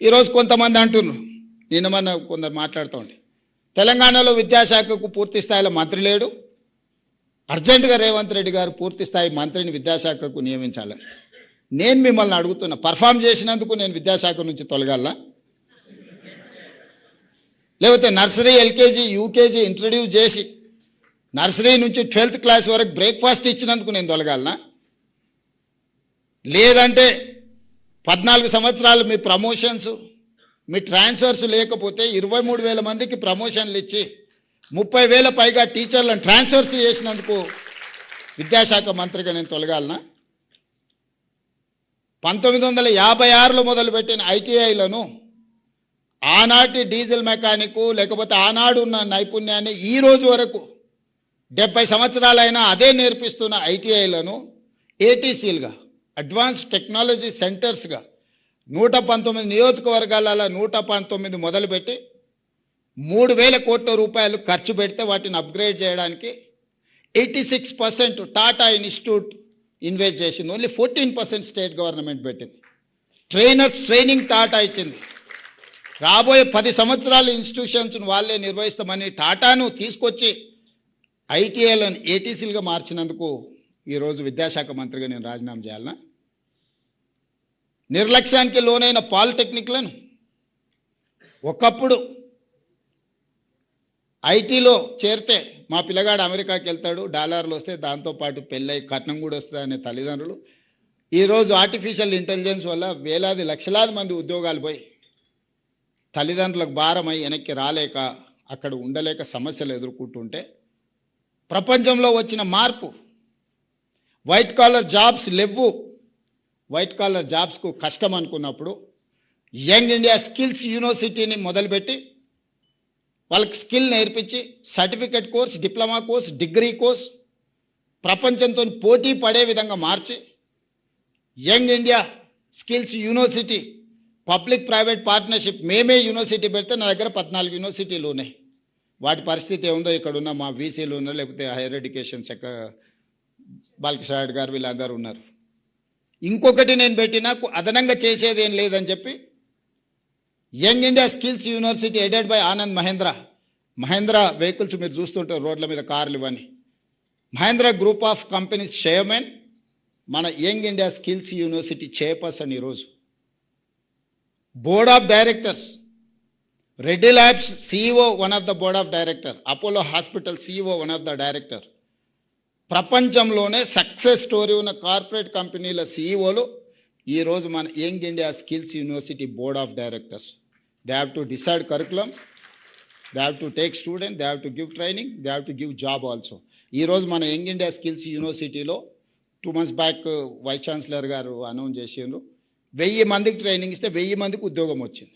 ఈరోజు కొంతమంది అంటున్నారు, నిన్న మన కొందరు మాట్లాడుతూ ఉండే, తెలంగాణలో విద్యాశాఖకు పూర్తి స్థాయిలో మంత్రి లేడు, అర్జెంటుగా రేవంత్ రెడ్డి గారు పూర్తి స్థాయి మంత్రిని విద్యాశాఖకు నియమించాలని. నేను మిమ్మల్ని అడుగుతున్నా, పర్ఫామ్ చేసినందుకు నేను విద్యాశాఖ నుంచి తొలగాల? లేకపోతే నర్సరీ, ఎల్కేజీ, యూకేజీ ఇంట్రడ్యూస్ చేసి నర్సరీ నుంచి 12th క్లాస్ వరకు బ్రేక్ఫాస్ట్ ఇచ్చినందుకు నేను తొలగాలనా? లేదంటే 14 సంవత్సరాలు మీ ప్రమోషన్స్, మీ ట్రాన్స్ఫర్స్ లేకపోతే 23,000 మందికి ప్రమోషన్లు ఇచ్చి 30,000 పైగా టీచర్లను ట్రాన్స్ఫర్స్ చేసినందుకు విద్యాశాఖ మంత్రిగా నేను తొలగాలనా? 1956లో మొదలుపెట్టిన ఐటీఐలను ఆనాటి డీజిల్ మెకానికు లేకపోతే ఆనాడు ఉన్న నైపుణ్యాన్ని ఈ రోజు వరకు 70 సంవత్సరాలైనా అదే నేర్పిస్తున్న ఐటీఐలను ఏటీసీలుగా, అడ్వాన్స్ టెక్నాలజీ సెంటర్స్గా 119 నియోజకవర్గాలలో 119 మొదలుపెట్టి 3,000 కోట్ల రూపాయలు ఖర్చు పెడితే వాటిని అప్గ్రేడ్ చేయడానికి 86% టాటా ఇన్స్టిట్యూట్ ఇన్వెస్ట్ చేసింది. ఓన్లీ 14% స్టేట్ గవర్నమెంట్ పెట్టింది. ట్రైనర్స్ ట్రైనింగ్ టాటా ఇచ్చింది. రాబోయే 10 సంవత్సరాల ఇన్స్టిట్యూషన్స్ను వాళ్ళే నిర్వహిస్తామని టాటాను తీసుకొచ్చి ఐటీఐలను ఏటీసీలుగా మార్చినందుకు ఈరోజు విద్యాశాఖ మంత్రిగా నేను రాజీనామా చేయాలనా? నిర్లక్ష్యానికి లోనైన పాలిటెక్నిక్లను ఒకప్పుడు ఐటీలో చేరితే మా పిల్లగాడు అమెరికాకి వెళ్తాడు, డాలర్లు వస్తే దాంతోపాటు పెళ్ళై కట్నం కూడా వస్తుంది అనే తల్లిదండ్రులు ఈరోజు ఆర్టిఫిషియల్ ఇంటెలిజెన్స్ వల్ల వేలాది లక్షలాది మంది ఉద్యోగాలు పోయి తల్లిదండ్రులకు భారమై వెనక్కి రాలేక అక్కడ ఉండలేక సమస్యలు ఎదుర్కొంటుంటే, ప్రపంచంలో వచ్చిన మార్పు, వైట్ కాలర్ జాబ్స్ లేవు, వైట్ కాలర్ జాబ్స్కు కష్టం అనుకున్నప్పుడు యంగ్ ఇండియా స్కిల్స్ యూనివర్సిటీని మొదలుపెట్టి వాళ్ళకి స్కిల్ నేర్పించి certificate course, diploma course, degree course ప్రపంచంతో పోటీ పడే విధంగా మార్చి Young India Skills University public private partnership మేమే యూనివర్సిటీ పెడితే నా దగ్గర 14 యూనివర్సిటీలు ఉన్నాయి. వాటి పరిస్థితి ఏముందో ఇక్కడ ఉన్న మా వీసీలు ఉన్నారు, లేకపోతే హైయర్ ఎడ్యుకేషన్ శాఖ బాలకృష్ణ గారు వీళ్ళందరూ ఉన్నారు. ఇంకొకటి నేను పెట్టినా అదనంగా చేసేది ఏం లేదని చెప్పి Young India Skills University aided by Anand Mahindra vehicles మీరు చూస్తుంటారు రోడ్ల మీద కార్లు ఇవన్నీ. Mahindra group of companies chairman మన Young India Skills University chairperson. ఈరోజు board of directors, Reddy labs CEO one of the board of director, Apollo hospital CEO one of the director. ప్రపంచంలోనే success story ఉన్న కార్పొరేట్ కంపెనీల CEOలు ఈరోజు మన Young India Skills University board of directors. They have to decide curriculum, they have to take student, they have to give training, they have to give job also. ఈరోజు మన Young India skills యూనివర్సిటీలో 2 months back vice chancellor గారు announce చేసిండ్రు, 1000 మందికి training ఇస్తే 1000 మందికి ఉద్యోగం వచ్చింది.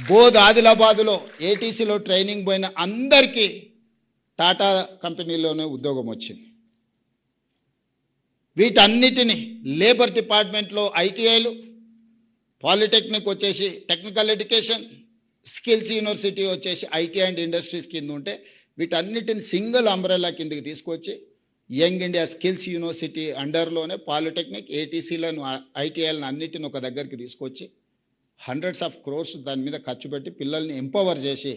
బోధ్ ఆదిలాబాదులో ఏటీసీలో ట్రైనింగ్ పోయిన అందరికీ టాటా కంపెనీలోనే ఉద్యోగం వచ్చింది. వీటన్నిటిని లేబర్ డిపార్ట్మెంట్లో ఐటీఐలు, పాలిటెక్నిక్ వచ్చేసి టెక్నికల్ ఎడ్యుకేషన్, స్కిల్స్ యూనివర్సిటీ వచ్చేసి ఐటీ అండ్ ఇండస్ట్రీస్ కింద ఉంటే వీటన్నిటిని సింగిల్ అంబ్రెల్లా కిందకి తీసుకొచ్చి యంగ్ ఇండియా స్కిల్స్ యూనివర్సిటీ అండర్లోనే పాలిటెక్నిక్, ఏటీసీలను, ఐటీఐలను అన్నిటిని ఒక దగ్గరికి తీసుకొచ్చి hundreds of crores దాని మీద ఖర్చు పెట్టి పిల్లల్ని ఎంపవర్ చేసి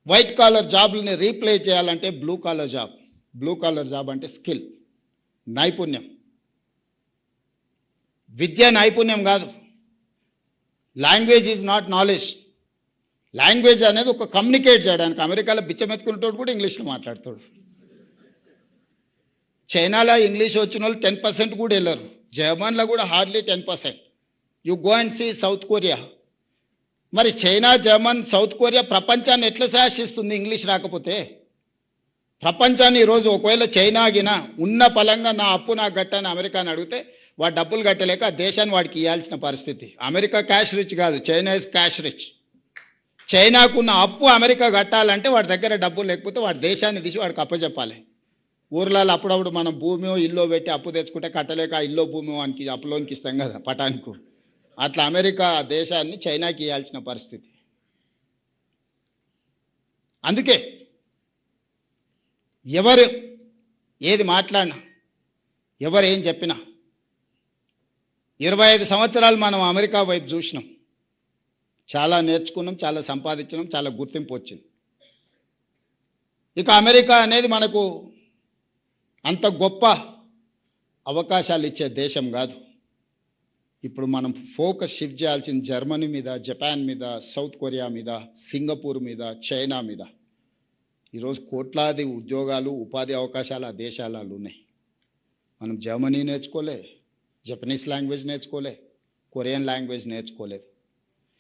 వైట్ కాలర్ జాబ్లని రీప్లేస్ చేయాలంటే బ్లూ కాలర్ జాబ్ అంటే స్కిల్, నైపుణ్యం. విద్య నైపుణ్యం కాదు. Language is not knowledge. Language అనేది ఒక కమ్యూనికేట్ చేయడానికి. అమెరికాలో బిచ్చమెత్తుకునేటోడు కూడా ఇంగ్లీష్లో మాట్లాడతాడు. చైనాలో ఇంగ్లీష్ వచ్చిన వాళ్ళు 10% కూడా వెళ్ళరు. జర్మన్లో కూడా hardly 10%. You go and see South Korea. మరి చైనా, జర్మన్, సౌత్ కొరియా ప్రపంచాన్ని ఎట్లా శాసిస్తుంది ఇంగ్లీష్ రాకపోతే? ప్రపంచాన్ని ఈరోజు ఒకవేళ చైనా గిన ఉన్న పలంగా నా అప్పు నాకు గట్టని అమెరికాని అడిగితే వాడు డబ్బులు కట్టలేక ఆ దేశాన్ని వాడికి ఇవ్వాల్సిన పరిస్థితి. అమెరికా క్యాష్ రిచ్ కాదు, చైనా ఇస్ క్యాష్ రిచ్. చైనాకున్న అప్పు అమెరికా కట్టాలంటే వాడి దగ్గర డబ్బులు లేకపోతే వాడి దేశాన్ని తీసి వాడికి అప్పచెప్పాలి. ఊర్లలో అప్పుడప్పుడు మనం భూమి ఇల్లు పెట్టి అప్పు తెచ్చుకుంటే కట్టలేక ఇల్లు భూమి వానికి అప్పులోనికి ఇస్తాం కదా పటానికి. అట్లా అమెరికా దేశాన్ని చైనాకి ఇవ్వాల్సిన పరిస్థితి. అందుకే ఎవరు ఏది మాట్లాడినా, ఎవరు ఏం చెప్పినా 25 సంవత్సరాలు మనం అమెరికా వైపు చూసినాం, చాలా నేర్చుకున్నాం, చాలా సంపాదించినాం, చాలా గుర్తింపు వచ్చింది. ఇక అమెరికా అనేది మనకు అంత గొప్ప అవకాశాలు ఇచ్చే దేశం కాదు. ఇప్పుడు మనం ఫోకస్ షిఫ్ట్ చేయాల్సిన జర్మనీ మీద, జపాన్ మీద, సౌత్ కొరియా మీద, సింగపూర్ మీద, చైనా మీద. ఈరోజు కోట్లాది ఉద్యోగాలు, ఉపాధి అవకాశాలు ఆ దేశాలలో ఉన్నాయి. మనం జర్మనీ నేర్చుకోలే, జపనీస్ లాంగ్వేజ్ నేర్చుకోలే, కొరియన్ లాంగ్వేజ్ నేర్చుకోలేదు.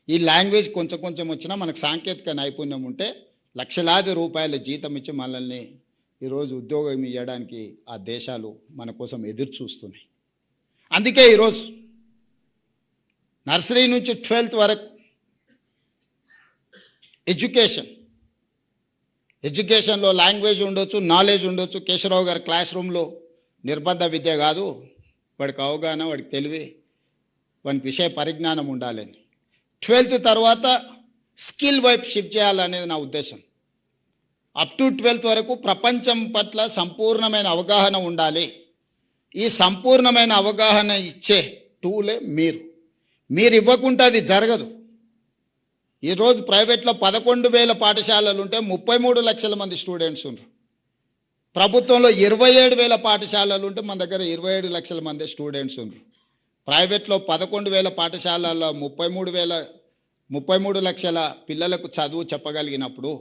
ఈ లాంగ్వేజ్ కొంచెం కొంచెం వచ్చినా మనకు సాంకేతిక నైపుణ్యం ఉంటే లక్షలాది రూపాయల జీతం ఇచ్చి మనల్ని ఈరోజు ఉద్యోగం ఇవ్వడానికి ఆ దేశాలు మన కోసం ఎదురు చూస్తున్నాయి. అందుకే ఈరోజు నర్సరీ నుంచి 12th వరకు ఎడ్యుకేషన్లో లాంగ్వేజ్ ఉండొచ్చు, నాలెడ్జ్ ఉండొచ్చు. కేశవరావు గారి క్లాస్ రూమ్లో నిర్బంధ విద్య కాదు, వాడికి అవగాహన, వాడికి తెలివి, వానికి విషయ పరిజ్ఞానం ఉండాలని. 12th తర్వాత స్కిల్ వైపు షిఫ్ట్ చేయాలనేది నా ఉద్దేశం. అప్ టు 12th వరకు ప్రపంచం పట్ల సంపూర్ణమైన అవగాహన ఉండాలి. ఈ సంపూర్ణమైన అవగాహన ఇచ్చే టూలే మీరు ఇవ్వకుంటే అది జరగదు. ఈరోజు ప్రైవేట్లో 11,000 పాఠశాలలు ఉంటే 33 లక్షల మంది స్టూడెంట్స్ ఉన్నారు. ప్రభుత్వంలో 27,000 పాఠశాలలు ఉంటే మన దగ్గర 27 లక్షల మంది స్టూడెంట్స్ ఉన్నారు. ప్రైవేట్లో 11,000 పాఠశాలల్లో 33 లక్షల పిల్లలకు చదువు చెప్పగలిగినప్పుడు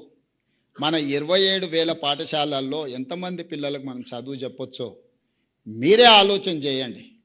మన 27,000 పాఠశాలల్లో ఎంతమంది పిల్లలకు మనం చదువు చెప్పొచ్చో మీరే ఆలోచన చేయండి.